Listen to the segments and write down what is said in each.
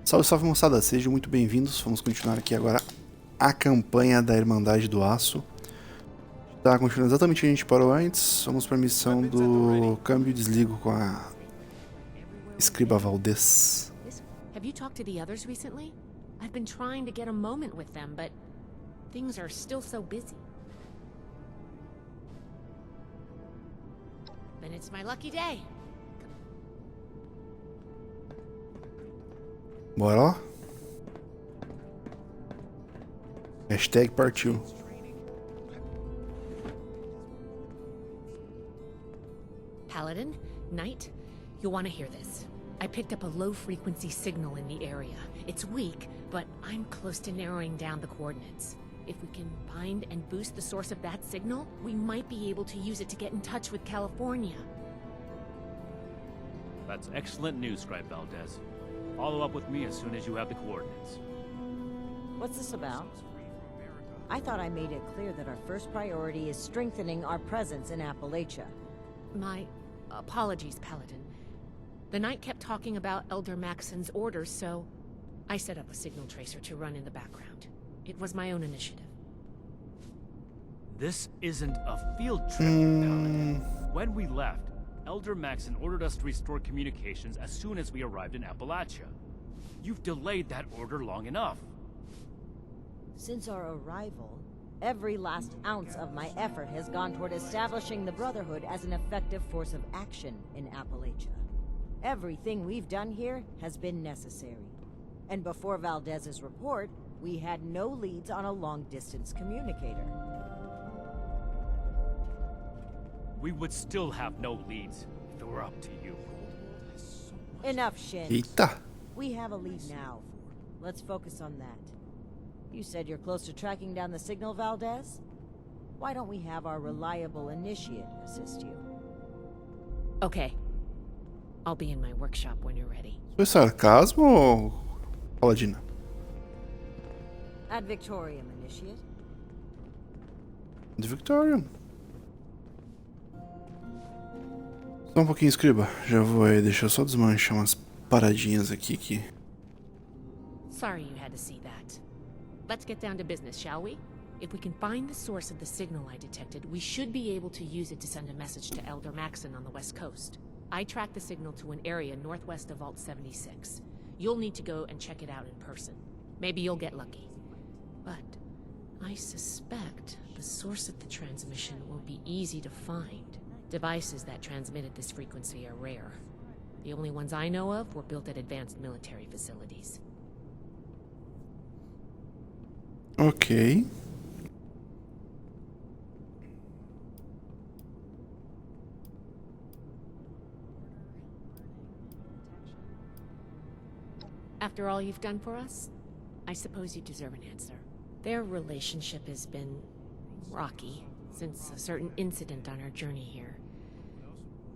Salve, salve moçada, sejam muito bem-vindos. Vamos continuar aqui agora a campanha da Irmandade do Aço. Tá continuando exatamente onde a gente parou antes. Vamos para a missão do Câmbio e Desligo com a escriba Valdez. Have you talked to the others recently? I've been trying to get a moment with them, but things are still so busy. Then it's my lucky day. Bora lá? Hashtag partiu. Paladin, Knight, you'll want to hear this. I picked up a low-frequency signal in the area. It's weak, but I'm close to narrowing down the coordinates. If we can find and boost the source of that signal, we might be able to use it to get in touch with California. That's excellent news, Scribe Valdez. Follow up with me as soon as you have the coordinates. What's this about? I thought I made it clear that our first priority is strengthening our presence in Appalachia. My apologies, Paladin. The Knight kept talking about Elder Maxon's orders, so I set up a signal tracer to run in the background. It was my own initiative. This isn't a field trip, Paladin. When we left, Elder Maxon ordered us to restore communications as soon as we arrived in Appalachia. You've delayed that order long enough. Since our arrival, every last ounce of my effort has gone toward establishing the Brotherhood as an effective force of action in Appalachia. Everything we've done here has been necessary. And before Valdez's report, we had no leads on a long-distance communicator. We would still have no leads if it were up to you. Enough, Shin. Eita! We have a lead now. Let's focus on that. You said you're close to tracking down the signal, Valdez? Why don't we have our reliable initiate assist you? Okay. I'll be in my workshop when you're ready. Foi sarcasmo, Paladina? Ad Victorium, initiate. De Victorium. Só um pouquinho, escriba. Já vou aí, deixa eu só desmanchar umas paradinhas aqui que... Sorry you had to see that. Let's get down to business, shall we? If we can find the source of the signal I detected, we should be able to use it to send a message to Elder Maxon on the west coast. I tracked the signal to an area northwest of Vault 76. You'll need to go and check it out in person. Maybe you'll get lucky. But I suspect the source of the transmission will be easy to find. Devices that transmitted this frequency are rare. The only ones I know of were built at advanced military facilities. Ok. After all you've done for us, I suppose you deserve an answer. Their relationship has been rocky since a certain incident on our journey here.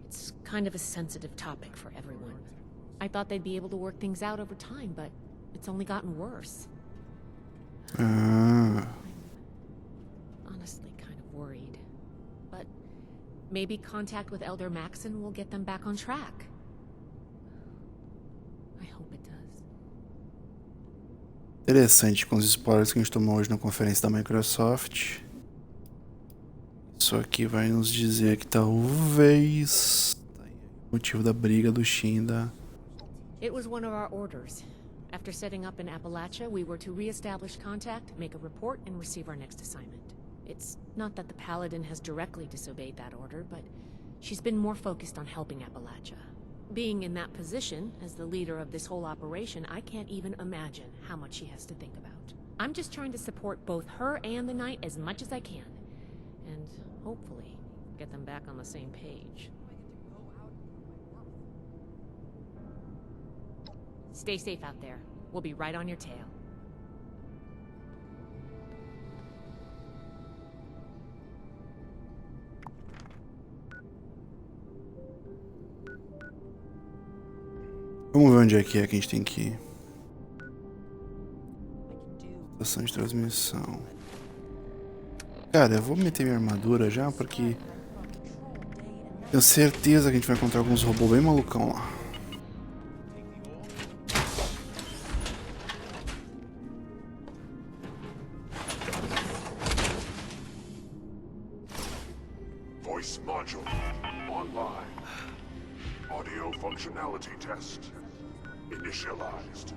It's kind of a sensitive topic for everyone. I thought they'd be able to work things out over time, but it's only gotten worse. I'm honestly kind of worried. But maybe contact with Elder Maxon will get them back on track. I hope it does. Interessante com os spoilers que a gente tomou hoje na conferência da Microsoft. Isso aqui vai nos dizer que talvez o motivo da briga do Shin da... It was one of our orders. After setting up in Appalachia, we were to re-establish contact, make a report, and receive our next assignment. It's not that the Paladin has directly disobeyed that order, but she's been more focused on helping Appalachia. Being in that position, as the leader of this whole operation, I can't even imagine how much she has to think about. I'm just trying to support both her and the Knight as much as I can. And hopefully, get them back on the same page. Stay safe out there. We'll be right on your tail. Vamos ver onde é que a gente tem que ir. Estação de transmissão. Cara, eu vou meter minha armadura já, porque... tenho certeza que a gente vai encontrar alguns robôs bem malucão lá. module online. Audio functionality test initialized.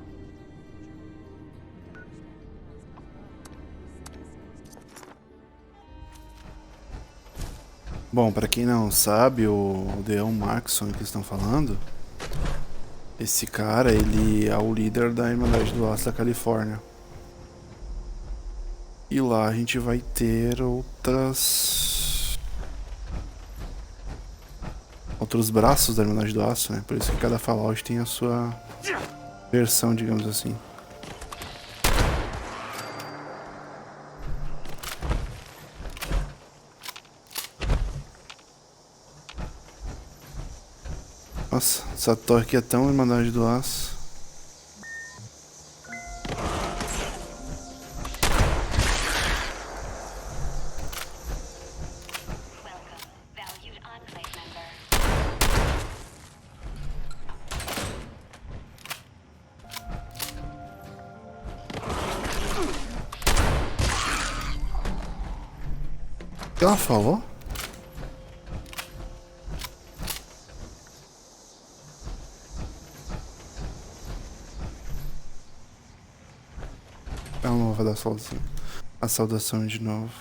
Bom, pra quem não sabe, o Aldeão Maxon que eles estão falando, esse cara, ele é o líder da Irmandade do Aço da Califórnia. E lá a gente vai ter outros braços da Irmandade do Aço, né? Por isso que cada Fallout tem a sua versão, digamos assim. Nossa, essa torre aqui é tão Irmandade do Aço. O que ela falou? Ela não vai dar a saudação de novo.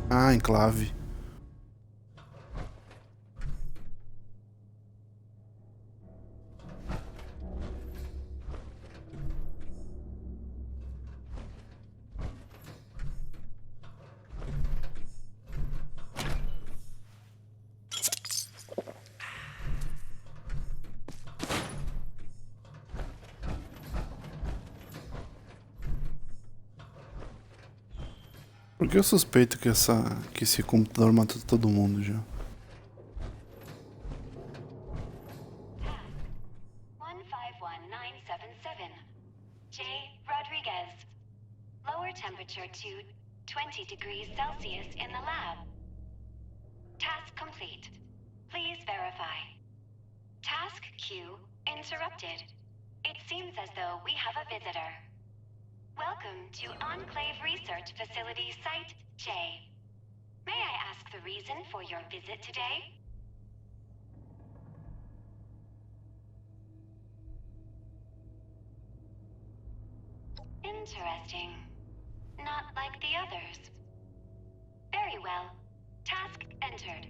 Ah, enclave. Porque eu suspeito que esse computador matou todo mundo já. 151977. J. Rodriguez. Lower temperature to 20 degrees Celsius in the lab. Task complete. Please verify. Task queue interrupted. It seems as though we have a visitor. Welcome to Enclave Research Facility Site J. May I ask the reason for your visit today? Interesting. Not like the others. Very well. Task entered.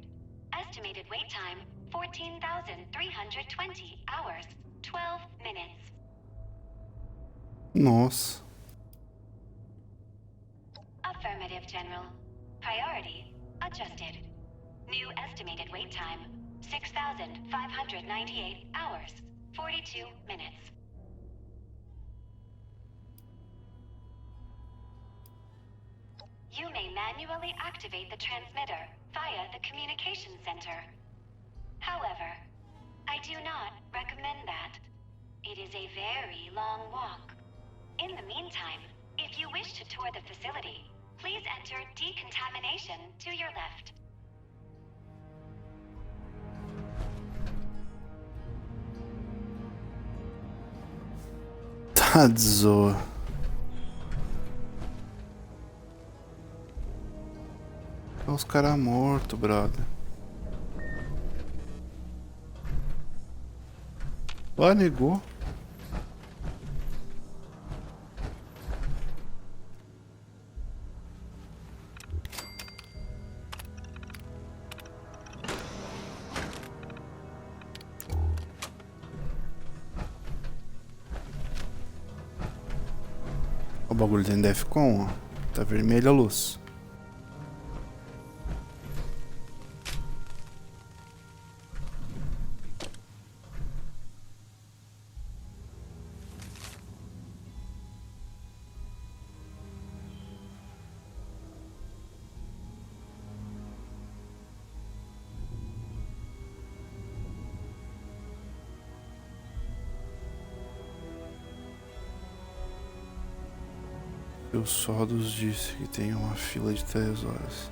Estimated wait time, 14,320 hours, 12 minutes. Nossa. Affirmative, General. Priority adjusted. New estimated wait time, 6,598 hours, 42 minutes. You may manually activate the transmitter via the communication center. However, I do not recommend that. It is a very long walk. In the meantime, if you wish to tour the facility, please enter decontamination to your left. Tá de zoa. Olha os caras mortos, brother. Ó, negou. O bagulho tem Defcon, ó. Tá vermelha a luz. O Sodos disse que tem uma fila de 3 horas.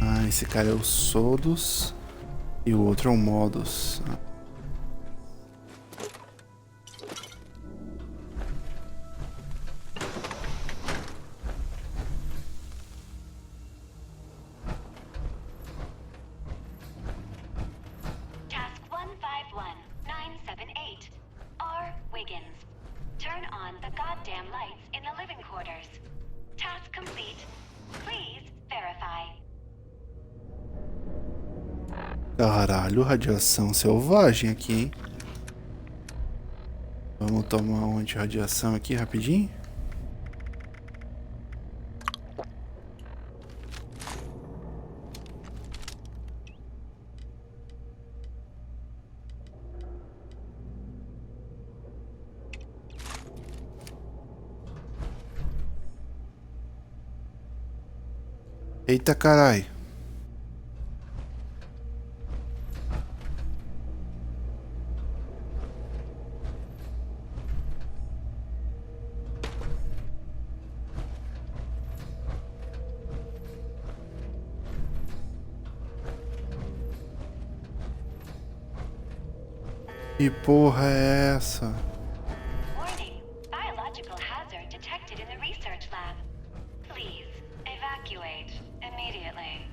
Ah, Esse cara é o Sodos e o outro é o Modus. Task 151978. R. Wiggins. Turn on the goddamn lights in the living quarters. Task complete. Please verify. Caralho, radiação selvagem aqui, hein? Vamos tomar um anti-radiação aqui rapidinho. Eita carai. Que porra é essa? Warning. Biological hazard detected in the research lab. Please evacuate immediately.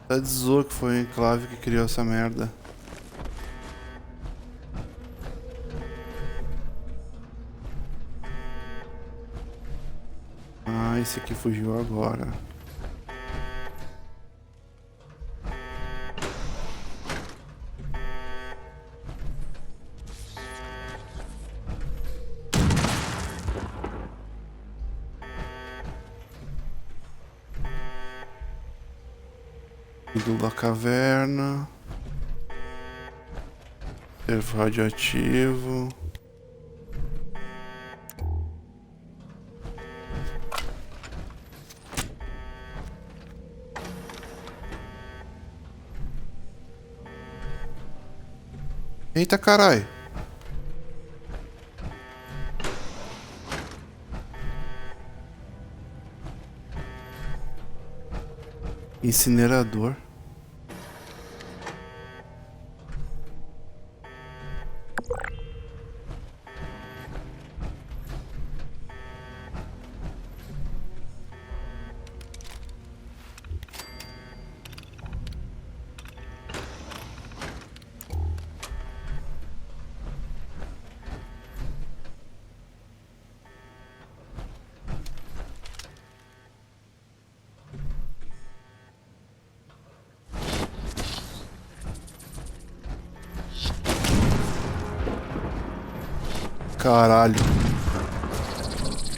Tá de zoa que foi o enclave que criou essa merda. Ah, esse aqui fugiu agora. Ídolo da caverna. Servo radioativo. Eita carai. Incinerador. Caralho.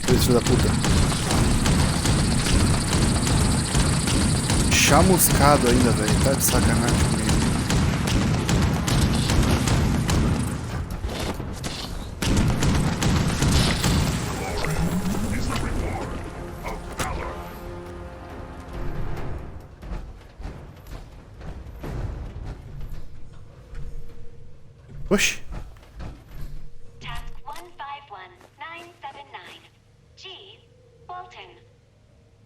Filho da puta. Chamuscado ainda, velho. Tá de sacanagem comigo. Is the reward of valor. Oxi. Task 151979. G. Walton.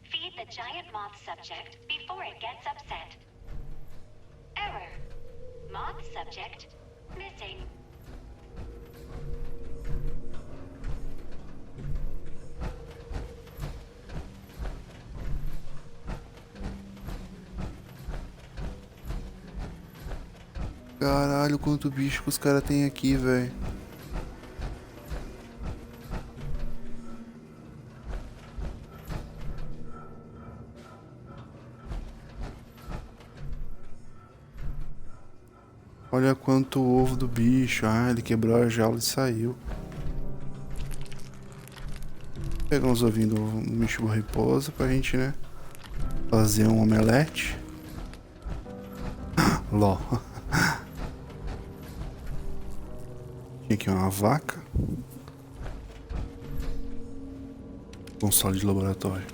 Feed the giant moth subject before it gets upset. Error. Moth subject missing. Caralho, quanto bicho que os caras têm aqui, velho. Olha quanto ovo do bicho. Ah, ele quebrou a jaula e saiu. Vou pegar uns ovinhos do bicho repouso pra gente, né? Fazer um omelete. Ló. Tinha aqui uma vaca. Console de laboratório.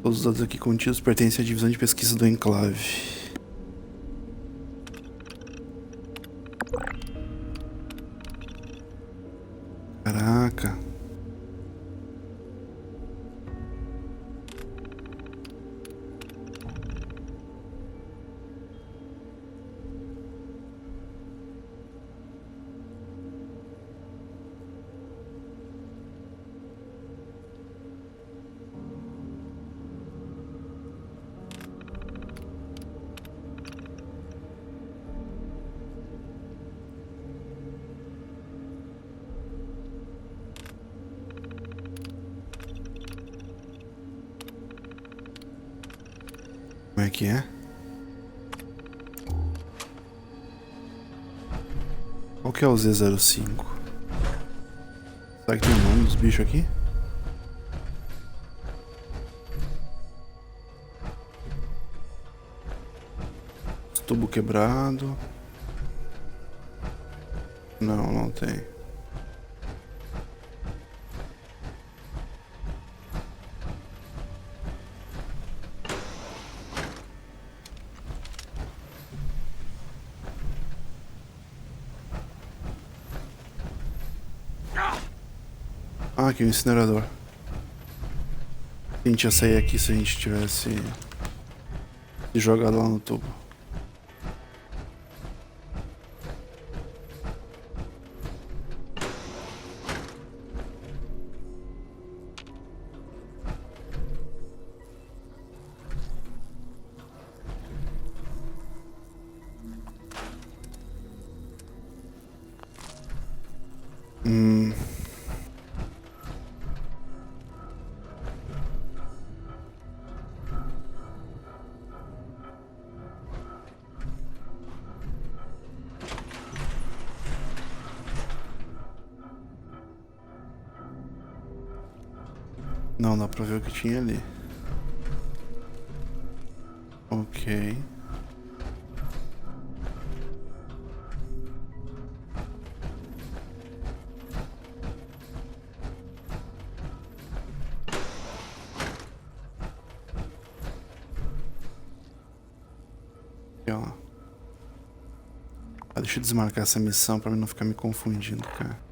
Todos os dados aqui contidos pertencem à divisão de pesquisa do enclave. Caraca. Como é que é? Qual que é o Z05? Será que tem o nome dos bichos aqui? Tubo quebrado. Não, não tem. Ah, aqui o incinerador. A gente ia sair aqui se a gente tivesse se jogado lá no tubo. Não, dá pra ver o que tinha ali. Ok. Aqui, ó. Deixa eu desmarcar essa missão pra mim não ficar me confundindo, cara.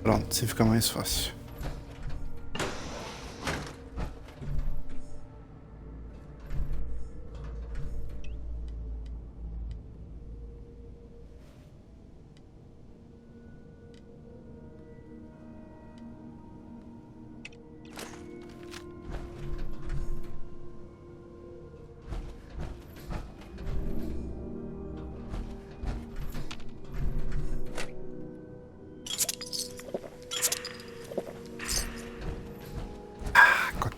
Pronto, assim fica mais fácil.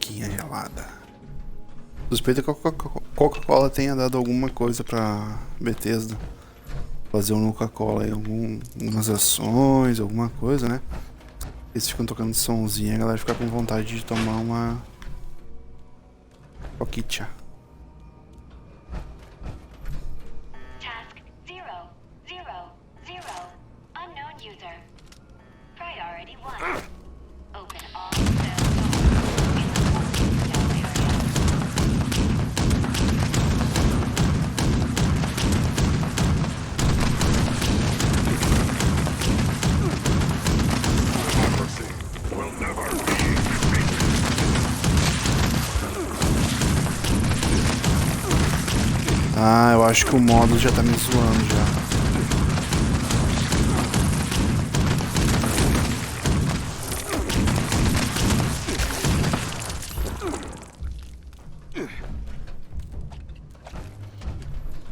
Gelada. Suspeito que a Coca-Cola tenha dado alguma coisa pra Bethesda fazer um Coca-Cola aí, algumas ações, alguma coisa, né? Eles ficam tocando somzinho e a galera fica com vontade de tomar uma Coquicha. Task 000. Unknown user. Priority 1. Open all cell doors in the Washington area. Democracy will never be defeated. Ah, eu acho que o modo já tá me zoando já.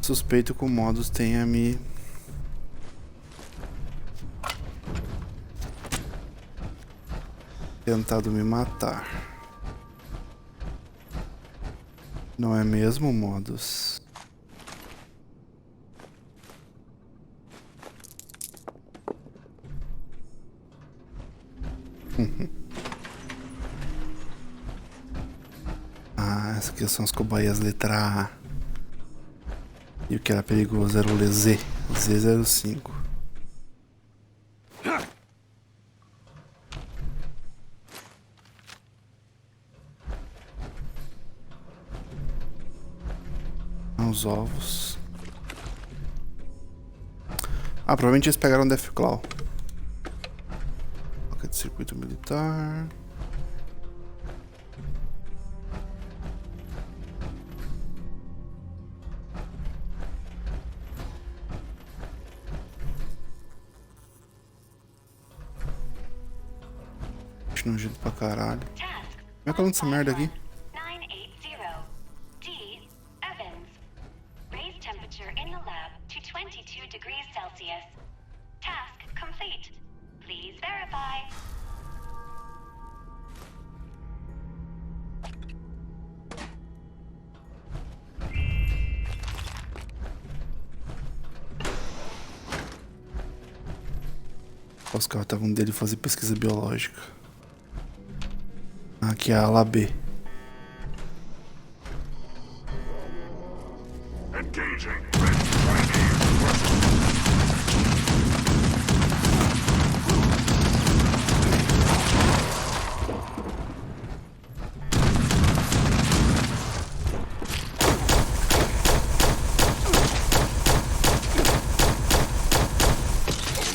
Suspeito que o modus tenha me tentado me matar. Não é mesmo, modus? Ah, essas aqui são as cobaias letra A. E o que era perigoso era o Z, Z05. os ovos. Ah, provavelmente eles pegaram Deathclaw. Placa de circuito militar. Nojento pra caralho. Como é que é essa merda aqui? 980 D. Evans. Raise temperature in the lab to 22 degrees Celsius. Task complete. Please verify. Os caras estavam dele fazer pesquisa biológica. Aqui é a ala B. Engaging.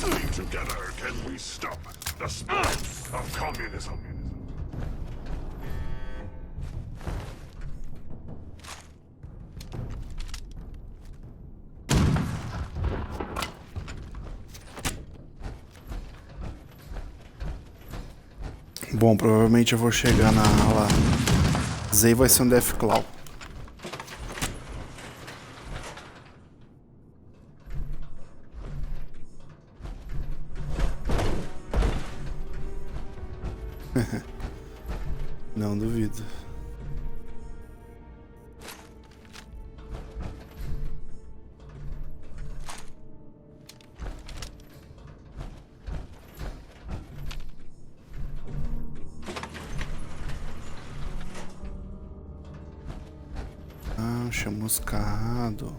Only together can we stop the spread of communism. Bom, provavelmente eu vou chegar na ala Z e vai ser um Deathclaw. Não duvido. Ah, chamuscado.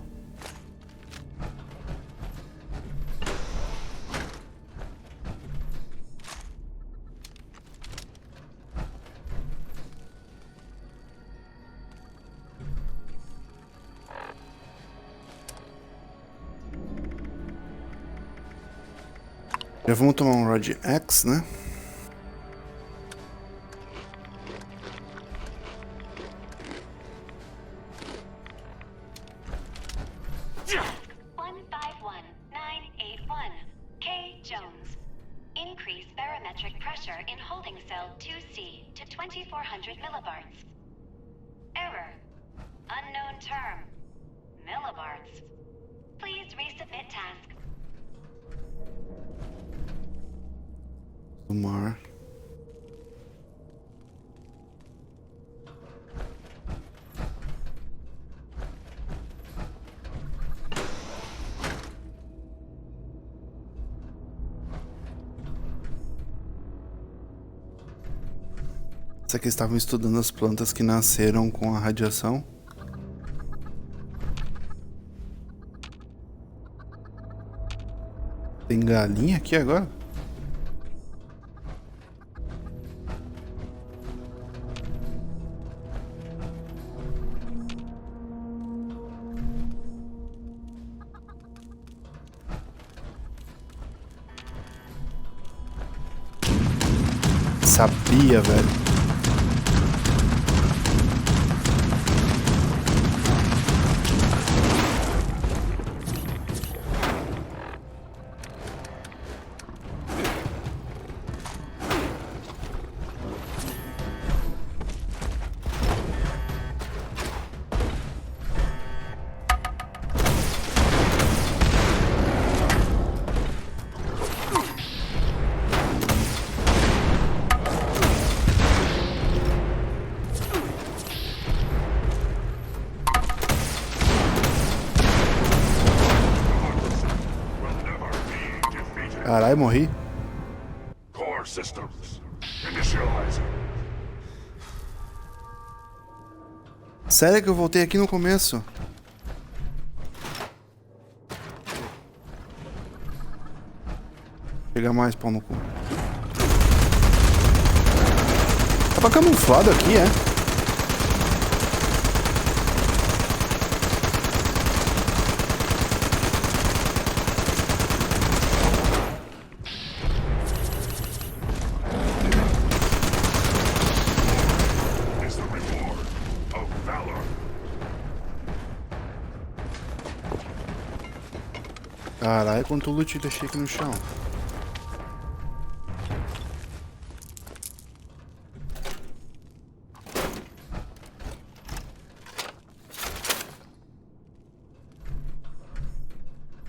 Já vamos tomar um Rod X, né? Do mar. Será que eles estavam estudando as plantas que nasceram com a radiação? Tem galinha aqui agora? Sabia, velho. Caralho, morri. Core systems. Initializing. Sério que eu voltei aqui no começo? Pegar mais pau no cu. Tava camuflado aqui, é? Caralho, quanto loot eu deixei aqui no chão.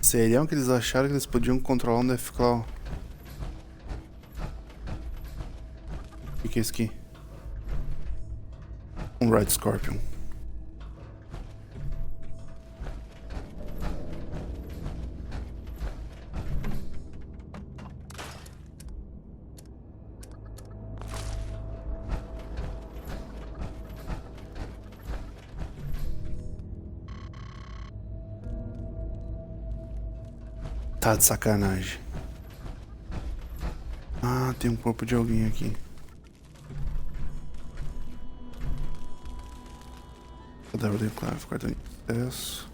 Seriam que eles acharam que eles podiam controlar um Deathclaw? O que é isso aqui? Um Red Scorpion. Tá de sacanagem. Ah, tem um corpo de alguém aqui. Cadáver do enclave, cartão de acesso.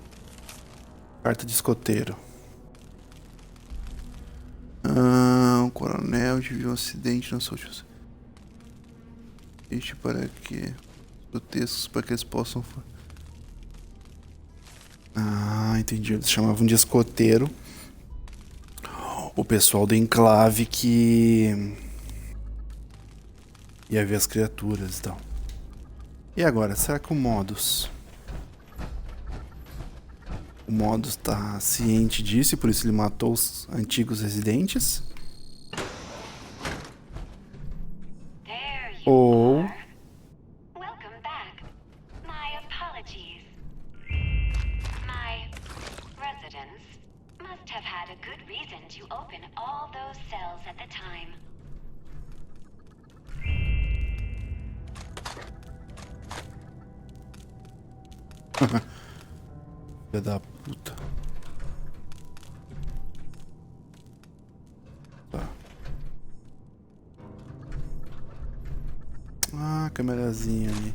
Carta de escoteiro. Um coronel viu um acidente na sua última. Este para que textos para que eles possam. Ah, entendi. Eles chamavam de escoteiro o pessoal do enclave que ia ver as criaturas e tal. E agora, será que o Modus tá ciente disso e por isso ele matou os antigos residentes? Ou Welcome back. My apologies. My residents must have had a good reason to open all those cells at the time. filha da puta. Tá. Ah, câmerazinha ali.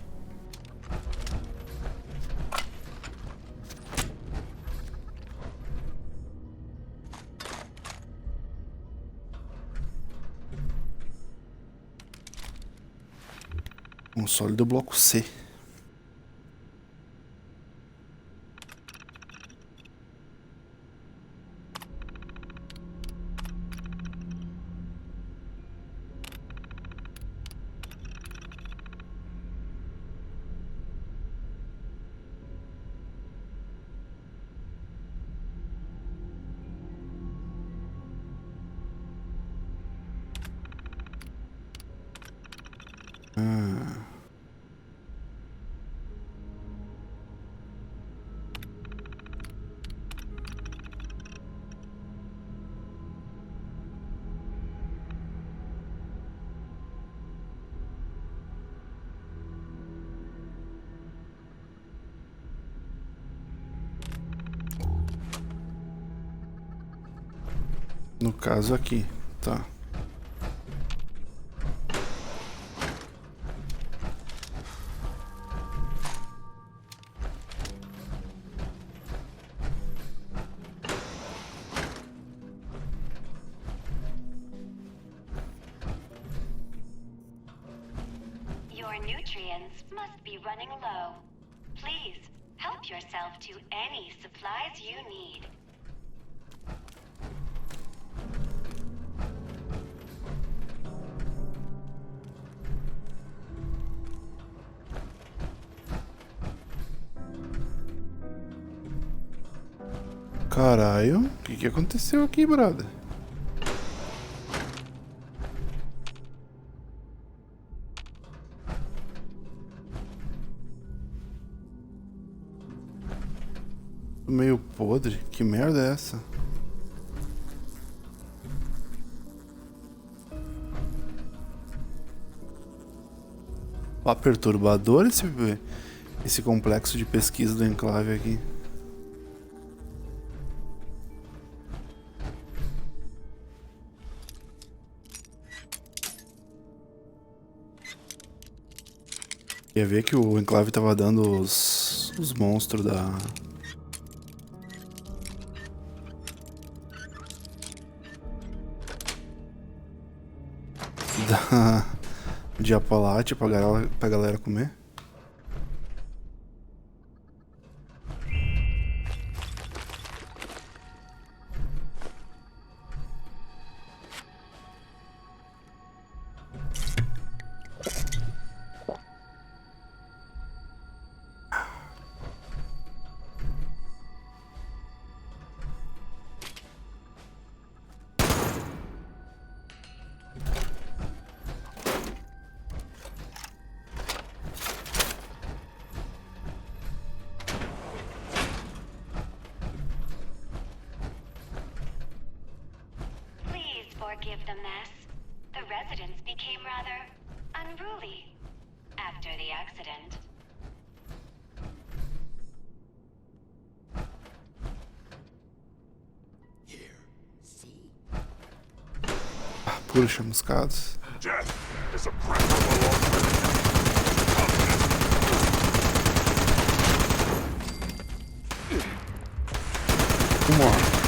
Console do bloco C. No caso aqui, tá. Your nutrients must be running low. Please, help yourself to any supplies you need. Caralho, o que aconteceu aqui, brother? Meio podre, que merda é essa? Perturbador esse complexo de pesquisa do enclave aqui. Quer ver que o enclave tava dando os monstros de Apalate pra galera comer. of the mess, the residents became rather unruly after the accident. Puro chamuscados. Death is a preferable alternative. Uma hora.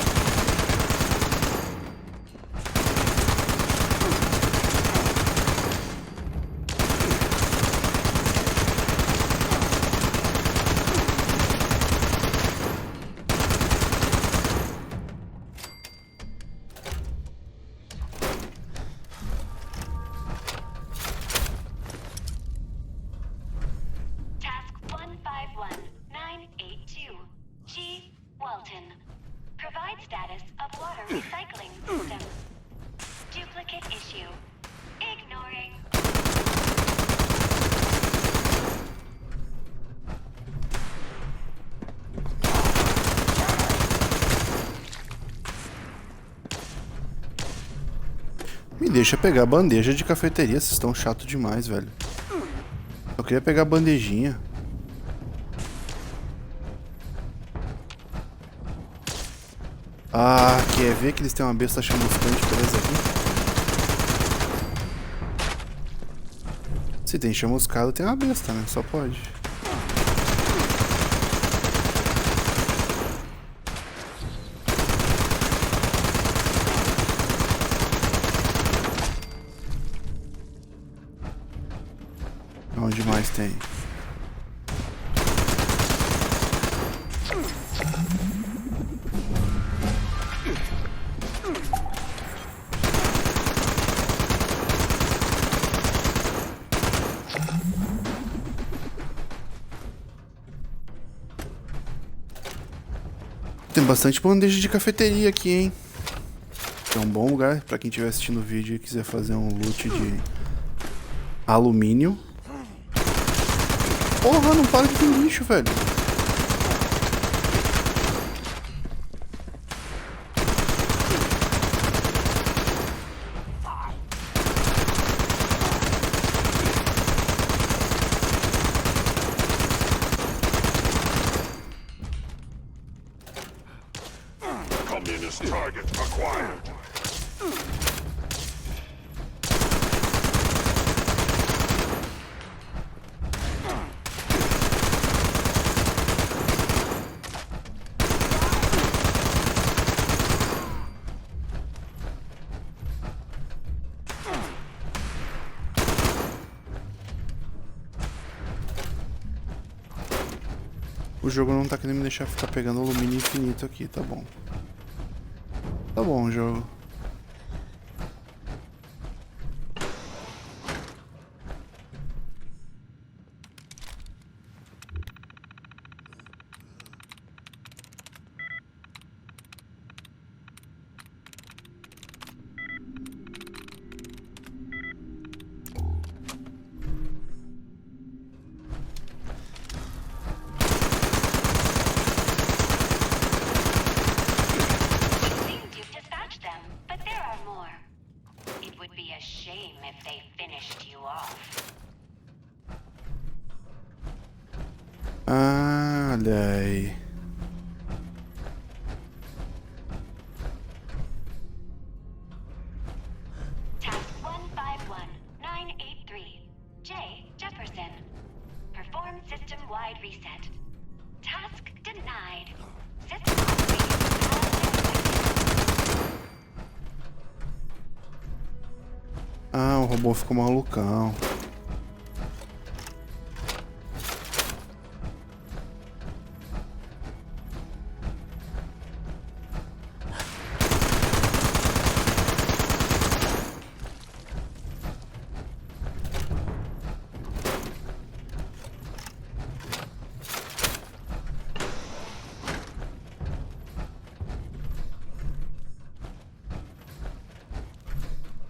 Task 151982. G. Walton. Provide status of water recycling system. Duplicate issue. Ignoring. Me deixa pegar a bandeja de cafeteria, vocês estão chato demais, velho. Eu queria pegar a bandejinha. Ah, quer ver que eles têm uma besta chamuscante presa aqui? Se tem chamuscado, tem uma besta, né? Só pode. Onde mais tem? Tem bastante bandeja de cafeteria aqui, hein? É um bom lugar pra quem estiver assistindo o vídeo e quiser fazer um loot de alumínio. Porra, não para de ter lixo, velho. Communist target acquired. O jogo não tá querendo me deixar ficar pegando alumínio infinito aqui, tá bom. Tá bom, jogo. Ah, olha aí. Task 151983. J. Jefferson. Perform system-wide reset. Task denied. System operating as expected. Ah, o robô ficou malucão.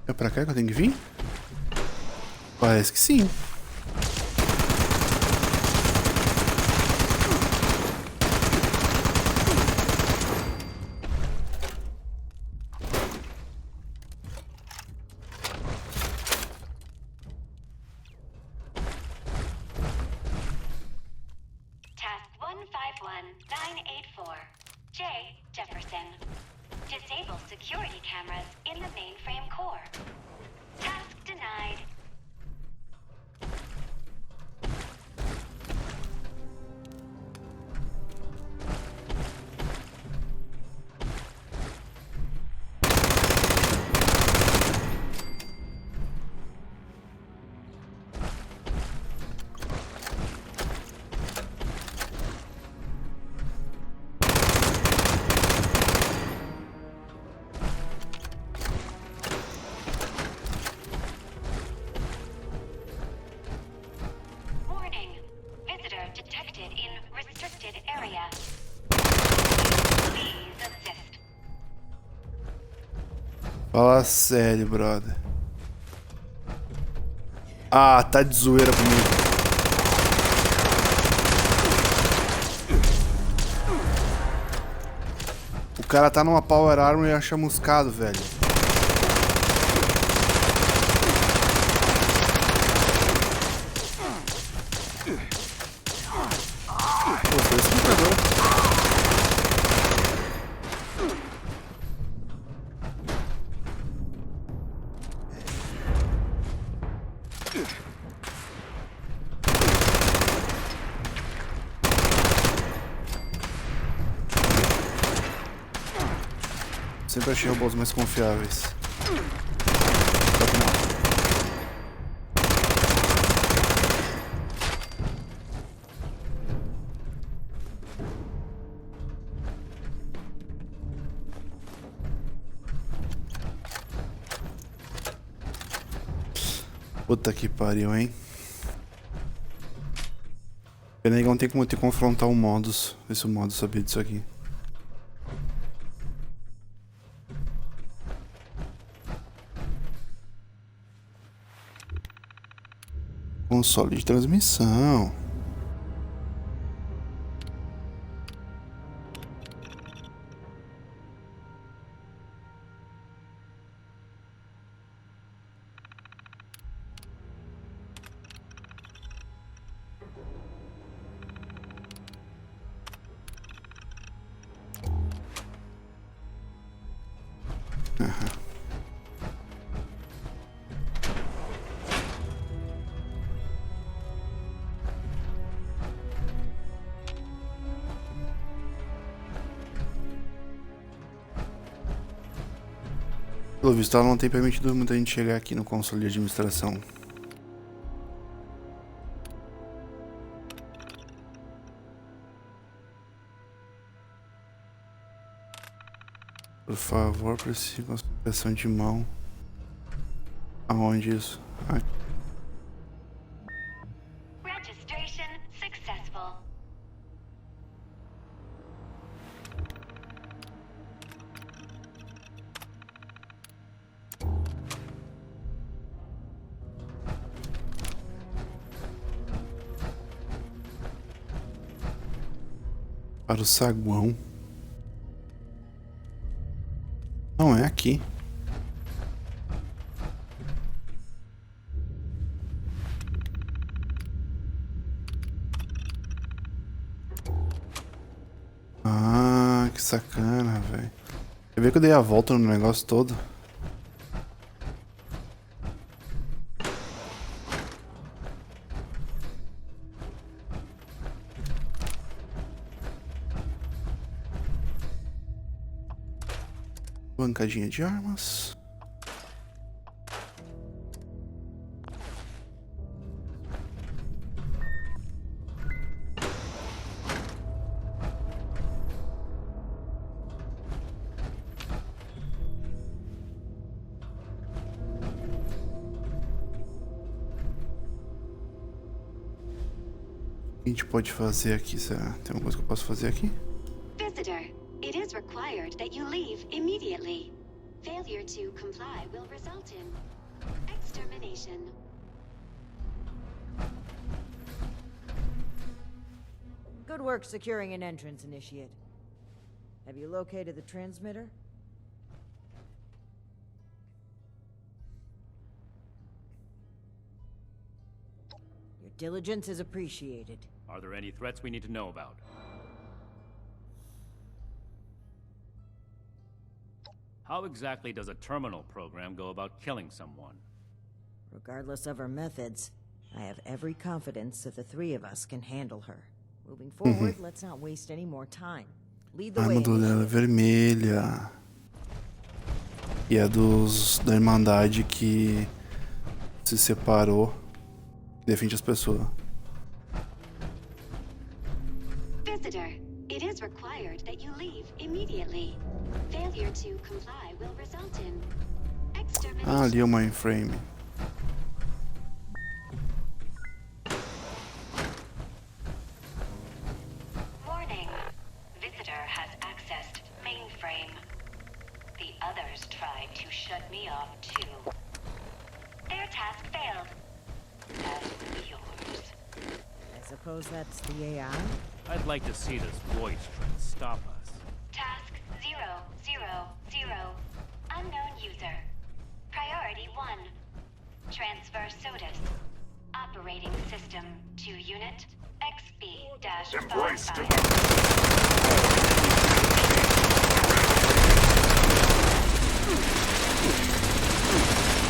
É pra cá que eu tenho que vir? Parece que sim. 151984. J. Jefferson. Disable security cameras in the mainframe core. Task denied. Fala sério, brother. Ah, tá de zoeira comigo. O cara tá numa Power Armor e é chamuscado, velho. Pô, foi esse computador. Sempre achei robôs mais confiáveis. Só que não. Puta que pariu, hein? Pena que não tem como eu te confrontar o Modus. Ver se o Modus sabia disso aqui. Console de transmissão. Pelo visto, ela não tem permitido muita gente chegar aqui no console de administração. Por favor, preciso de concentração de mão. Aonde isso? Aqui. Registration successful. Para o saguão. Não é aqui. Ah, que sacana, velho. Você vê que eu dei a volta no negócio todo? Bancadinha de armas. O que a gente pode fazer aqui, será? Tem alguma coisa que eu posso fazer aqui? Visitor, it is required that you leave immediately. Failure to comply will result in extermination. Good work securing an entrance, Initiate. Have you located the transmitter? Your diligence is appreciated. Are there any threats we need to know about? How exactly does a terminal program go about killing someone? Regardless of her methods, I have every confidence that the three of us can handle her. Moving forward, let's not waste any more time. Lead the A way. armadura dela é vermelha. E é da Irmandade que se separou e defende as pessoas. Visitor, it is required that you leave immediately. Failure to comply will result in extermination. Ah, ali é o mainframe. Warning. Visitor has accessed mainframe. The others tried to shut me off too. Their task failed. As will yours. I suppose that's the AI? I'd like to see this voice try to stop us. Task 000. Unknown user. Priority 1. Transfer SOTUS. Operating system to unit Embrace XB-55.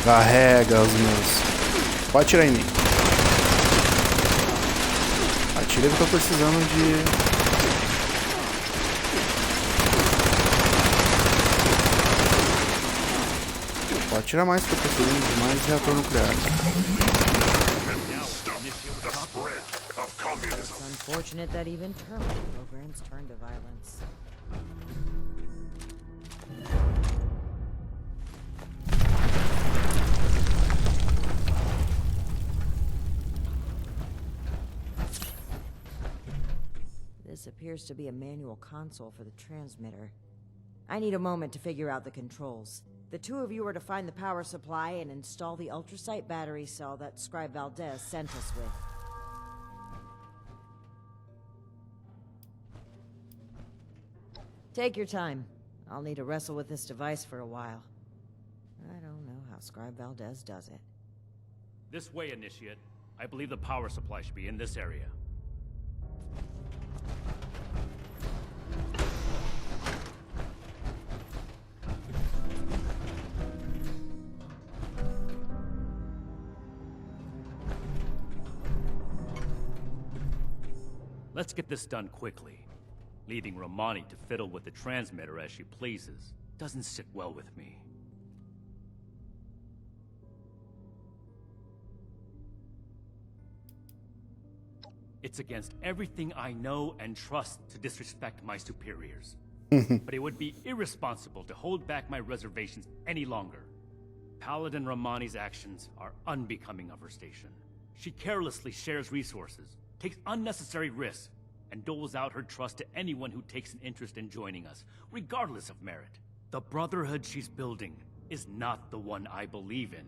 Carrega os meus. Pode atirar em mim. Atira que eu tô precisando de. Pode atirar mais que eu tô precisando de mais reator nuclear. the spread of communism. It's unfortunate that even terminal programs turn to violence. This appears to be a manual console for the transmitter. I need a moment to figure out the controls. The two of you are to find the power supply and install the ultrasight battery cell that Scribe Valdez sent us with. Take your time. I'll need to wrestle with this device for a while. I don't know how Scribe Valdez does it. This way, Initiate. I believe the power supply should be in this area. Let's get this done quickly. Leaving Romani to fiddle with the transmitter as she pleases doesn't sit well with me. It's against everything I know and trust to disrespect my superiors. But it would be irresponsible to hold back my reservations any longer. Paladin Romani's actions are unbecoming of her station. She carelessly shares resources, takes unnecessary risks, and doles out her trust to anyone who takes an interest in joining us, regardless of merit. The brotherhood she's building is not the one I believe in.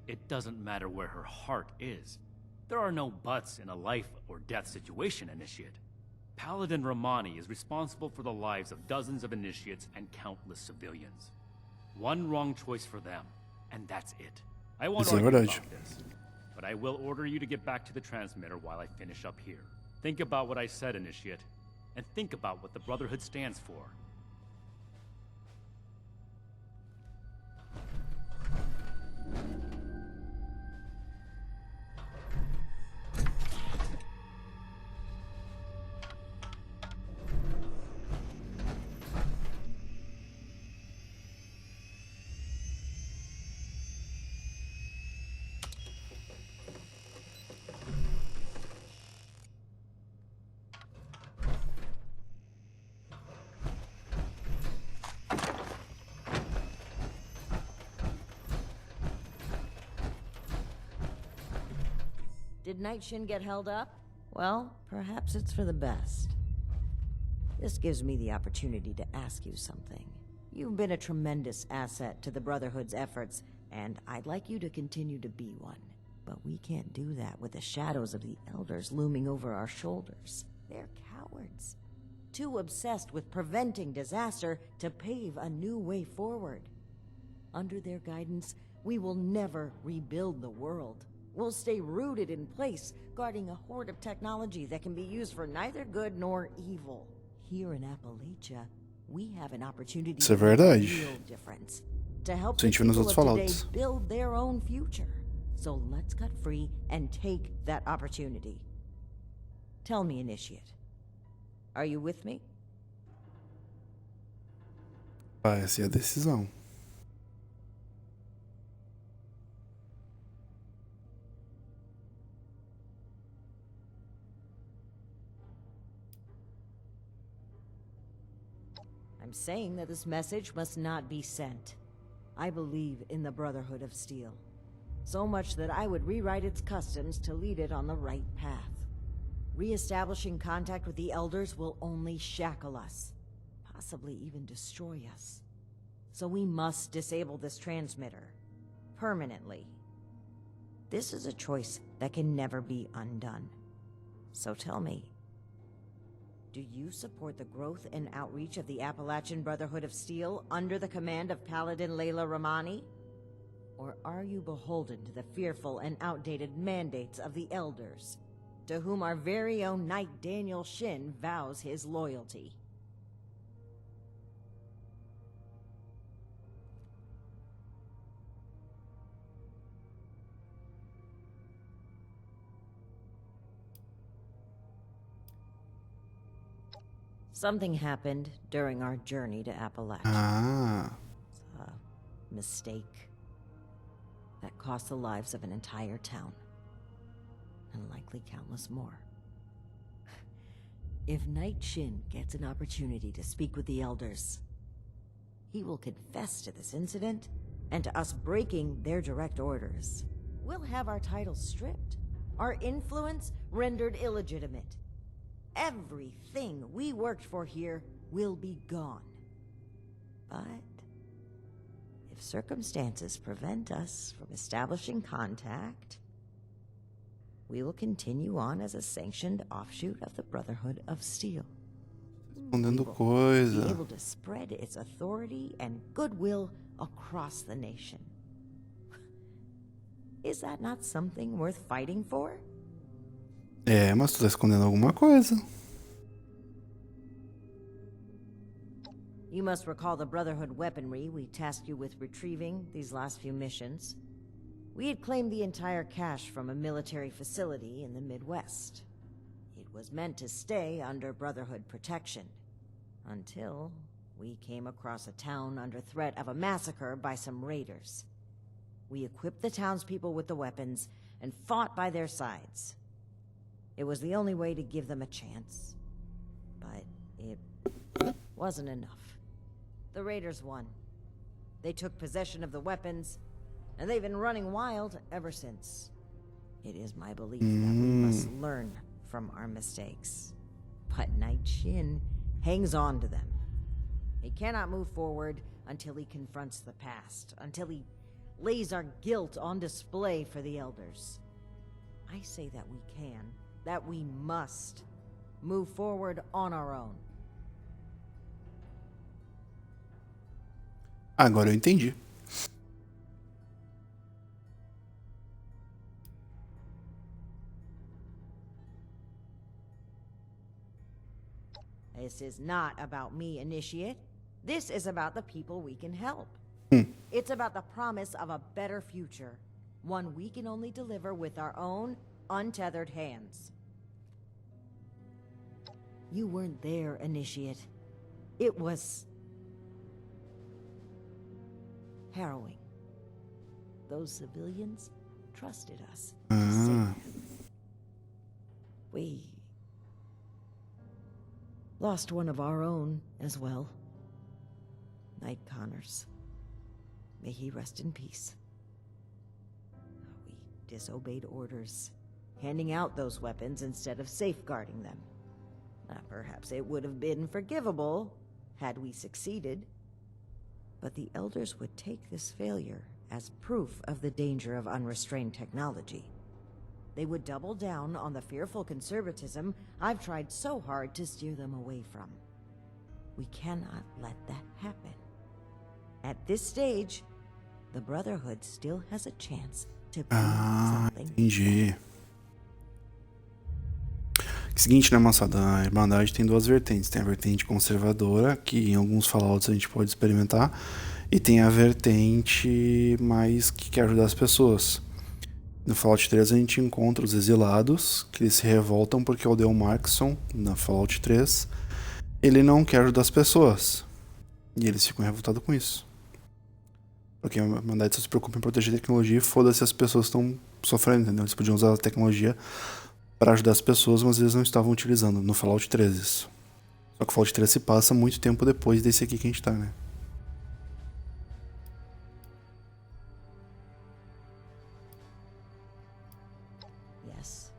It doesn't matter where her heart is. There are no buts in a life or death situation, Initiate. Paladin Romani is responsible for the lives of dozens of initiates and countless civilians. One wrong choice for them, and that's it. I won't argue about this, but I will order you to get back to the transmitter while I finish up here. Think about what I said, Initiate, and think about what the Brotherhood stands for. Did Night Shin get held up? Well, perhaps it's for the best. This gives me the opportunity to ask you something. You've been a tremendous asset to the Brotherhood's efforts, and I'd like you to continue to be one. But we can't do that with the shadows of the Elders looming over our shoulders. They're cowards. Too obsessed with preventing disaster to pave a new way forward. Under their guidance, we will never rebuild the world. We'll stay rooted in place, guarding a hoard of technology that can be used for neither good nor evil. Here in Appalachia, we have an opportunity Isso é to make a verdade. real difference, to help Isso the a gente vê nos people outros of today Fallouts. build their own future. So let's cut free and take that opportunity. Tell me, Initiate. Are you with me? Essa é a decisão. I'm saying that this message must not be sent. I believe in the Brotherhood of Steel. So much that I would rewrite its customs to lead it on the right path. Re-establishing contact with the Elders will only shackle us, possibly even destroy us. So we must disable this transmitter, permanently. This is a choice that can never be undone. So tell me, do you support the growth and outreach of the Appalachian Brotherhood of Steel under the command of Paladin Layla Romani? Or are you beholden to the fearful and outdated mandates of the Elders, to whom our very own Knight Daniel Shin vows his loyalty? Something happened during our journey to Appalachia. Ah, A mistake that cost the lives of an entire town, and likely countless more. If Knight Shin gets an opportunity to speak with the Elders, he will confess to this incident and to us breaking their direct orders. We'll have our titles stripped, our influence rendered illegitimate. Everything we worked for here will be gone. But if circumstances prevent us from establishing contact, we will continue on as a sanctioned offshoot of the Brotherhood of Steel. escondendo Be coisa. able to spread its authority and goodwill across the nation. Is that not something worth fighting for? É, mas tu tá escondendo alguma coisa. You must recall the Brotherhood weaponry we tasked you with retrieving these last few missions. We had claimed the entire cache from a military facility in the Midwest. It was meant to stay under Brotherhood protection, until we came across a town under threat of a massacre by some raiders. We equipped the townspeople with the weapons and fought by their sides. It was the only way to give them a chance, but it wasn't enough. The raiders won. They took possession of the weapons, and they've been running wild ever since. It is my belief that we must learn from our mistakes. But Knight Shin hangs on to them. He cannot move forward until he confronts the past, until he lays our guilt on display for the Elders. I say that we can, that we must, move forward on our own. Agora eu entendi. This is not about me, Initiate. This is about the people we can help. It's about the promise of a better future, one we can only deliver with our own, untethered hands. You weren't there, Initiate. It was harrowing. Those civilians trusted us to save them. We lost one of our own as well. Knight Connors. May he rest in peace. We disobeyed orders, handing out those weapons instead of safeguarding them. Perhaps it would have been forgivable had we succeeded, but the Elders would take this failure as proof of the danger of unrestrained technology. They would double down on the fearful conservatism I've tried so hard to steer them away from. We cannot let that happen. At this stage, the Brotherhood still has a chance To be Ah, something. entendi. Seguinte, né, moçada? A Irmandade tem duas vertentes. Tem a vertente conservadora, que em alguns Fallouts a gente pode experimentar, e tem a vertente mais que quer ajudar as pessoas. No Fallout 3 a gente encontra os exilados, que eles se revoltam porque o Del Markson, na Fallout 3, ele não quer ajudar as pessoas. E eles ficam revoltados com isso. Porque a Irmandade só se preocupa em proteger a tecnologia e foda-se as pessoas que estão sofrendo, entendeu? Eles podiam usar a tecnologia para ajudar as pessoas, mas eles não estavam utilizando no Fallout 3 isso. Só que o Fallout 3 se passa muito tempo depois desse aqui que a gente tá, né? Yes,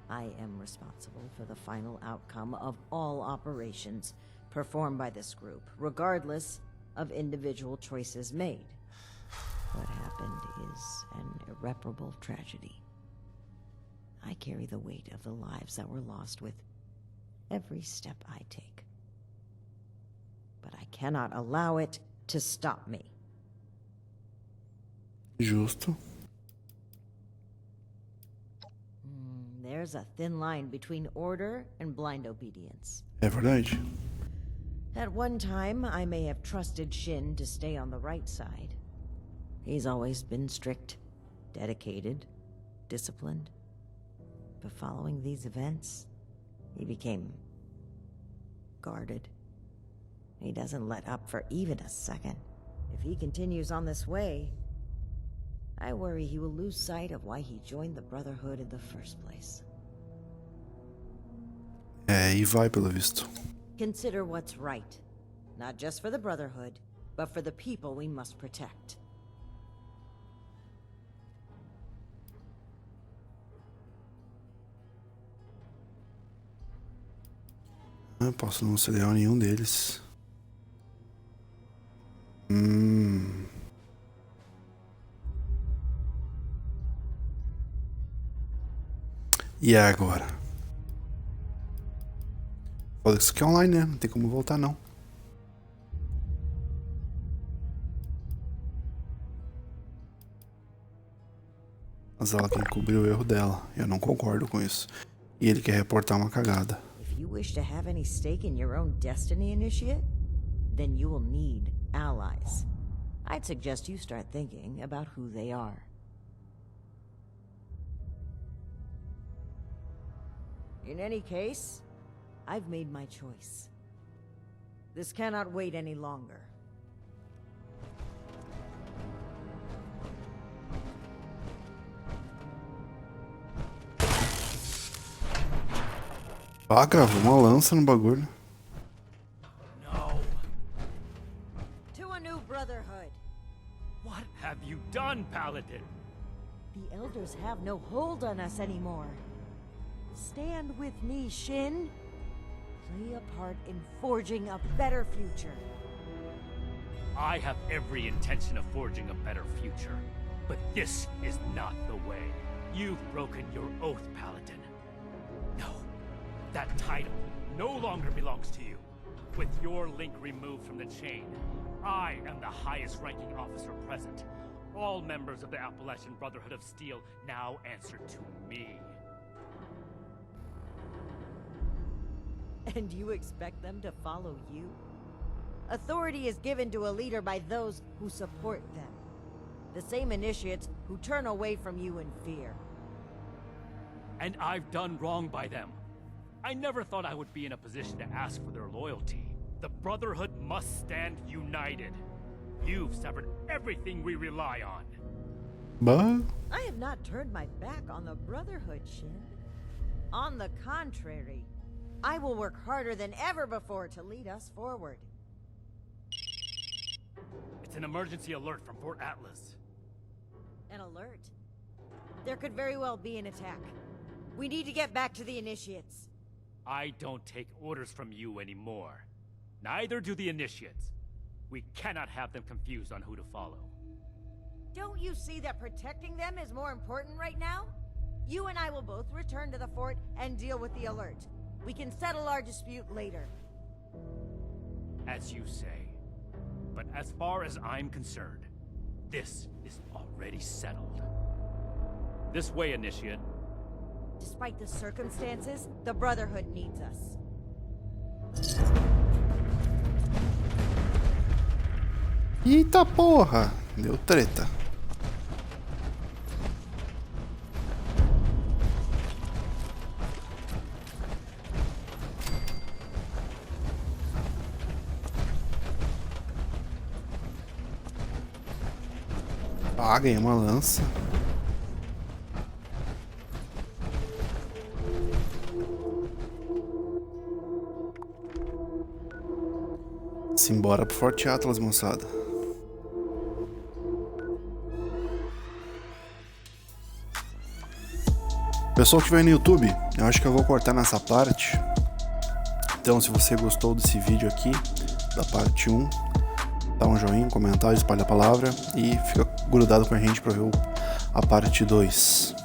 I am responsible for the final outcome of all operations performed by this group, regardless of individual choices made. What happened is an irreparable tragedy. I carry the weight of the lives that were lost with every step I take. But I cannot allow it to stop me. Justo. There's a thin line between order and blind obedience. É verdade. At one time, I may have trusted Shin to stay on the right side. He's always been strict, dedicated, disciplined. But following these events, he became guarded. He doesn't let up for even a second. If he continues on this way, I worry he will lose sight of why he joined the Brotherhood in the first place. É, e vai pelo visto. Consider what's right. Not just for the Brotherhood, but for the people we must protect. Não posso não ceder a nenhum deles. E agora? Foda que isso aqui é online, né? Não tem como voltar, não. Mas ela quer encobrir o erro dela. Eu não concordo com isso. E ele quer reportar uma cagada. If you wish to have any stake in your own destiny, Initiate, then you will need allies. I'd suggest you start thinking about who they are. In any case, I've made my choice. This cannot wait any longer. Ah, gravou uma lança no bagulho. No. To a new brotherhood. What have you done, Paladin? The elders have no hold on us anymore. Stand with me, Shin. Play a part in forging a better future. I have every intention of forging a better future. But this is not the way. You've broken your oath, Paladin. No. That title no longer belongs to you. With your link removed from the chain, I am the highest-ranking officer present. All members of the Appalachian Brotherhood of Steel now answer to me. And you expect them to follow you? Authority is given to a leader by those who support them. The same initiates who turn away from you in fear. And I've done wrong by them. I never thought I would be in a position to ask for their loyalty. The Brotherhood must stand united. You've severed everything we rely on. Bah. I have not turned my back on the Brotherhood, Shin. On the contrary, I will work harder than ever before to lead us forward. It's an emergency alert from Fort Atlas. An alert? There could very well be an attack. We need to get back to the Initiates. I don't take orders from you anymore. Neither do the Initiates. We cannot have them confused on who to follow. Don't you see that protecting them is more important right now? You and I will both return to the fort and deal with the alert. We can settle our dispute later. As you say. But as far as I'm concerned, this is already settled. This way, Initiate. Despite the circumstances, the Brotherhood needs us. Eita porra! Deu treta. Ah, ganhei uma lança. Simbora pro Forte Atlas, moçada. Pessoal que vai no YouTube, eu acho que eu vou cortar nessa parte. Então, se você gostou desse vídeo aqui, da parte 1, dá um joinha, um comentário, espalha a palavra e fica grudado com a gente para ver a parte 2.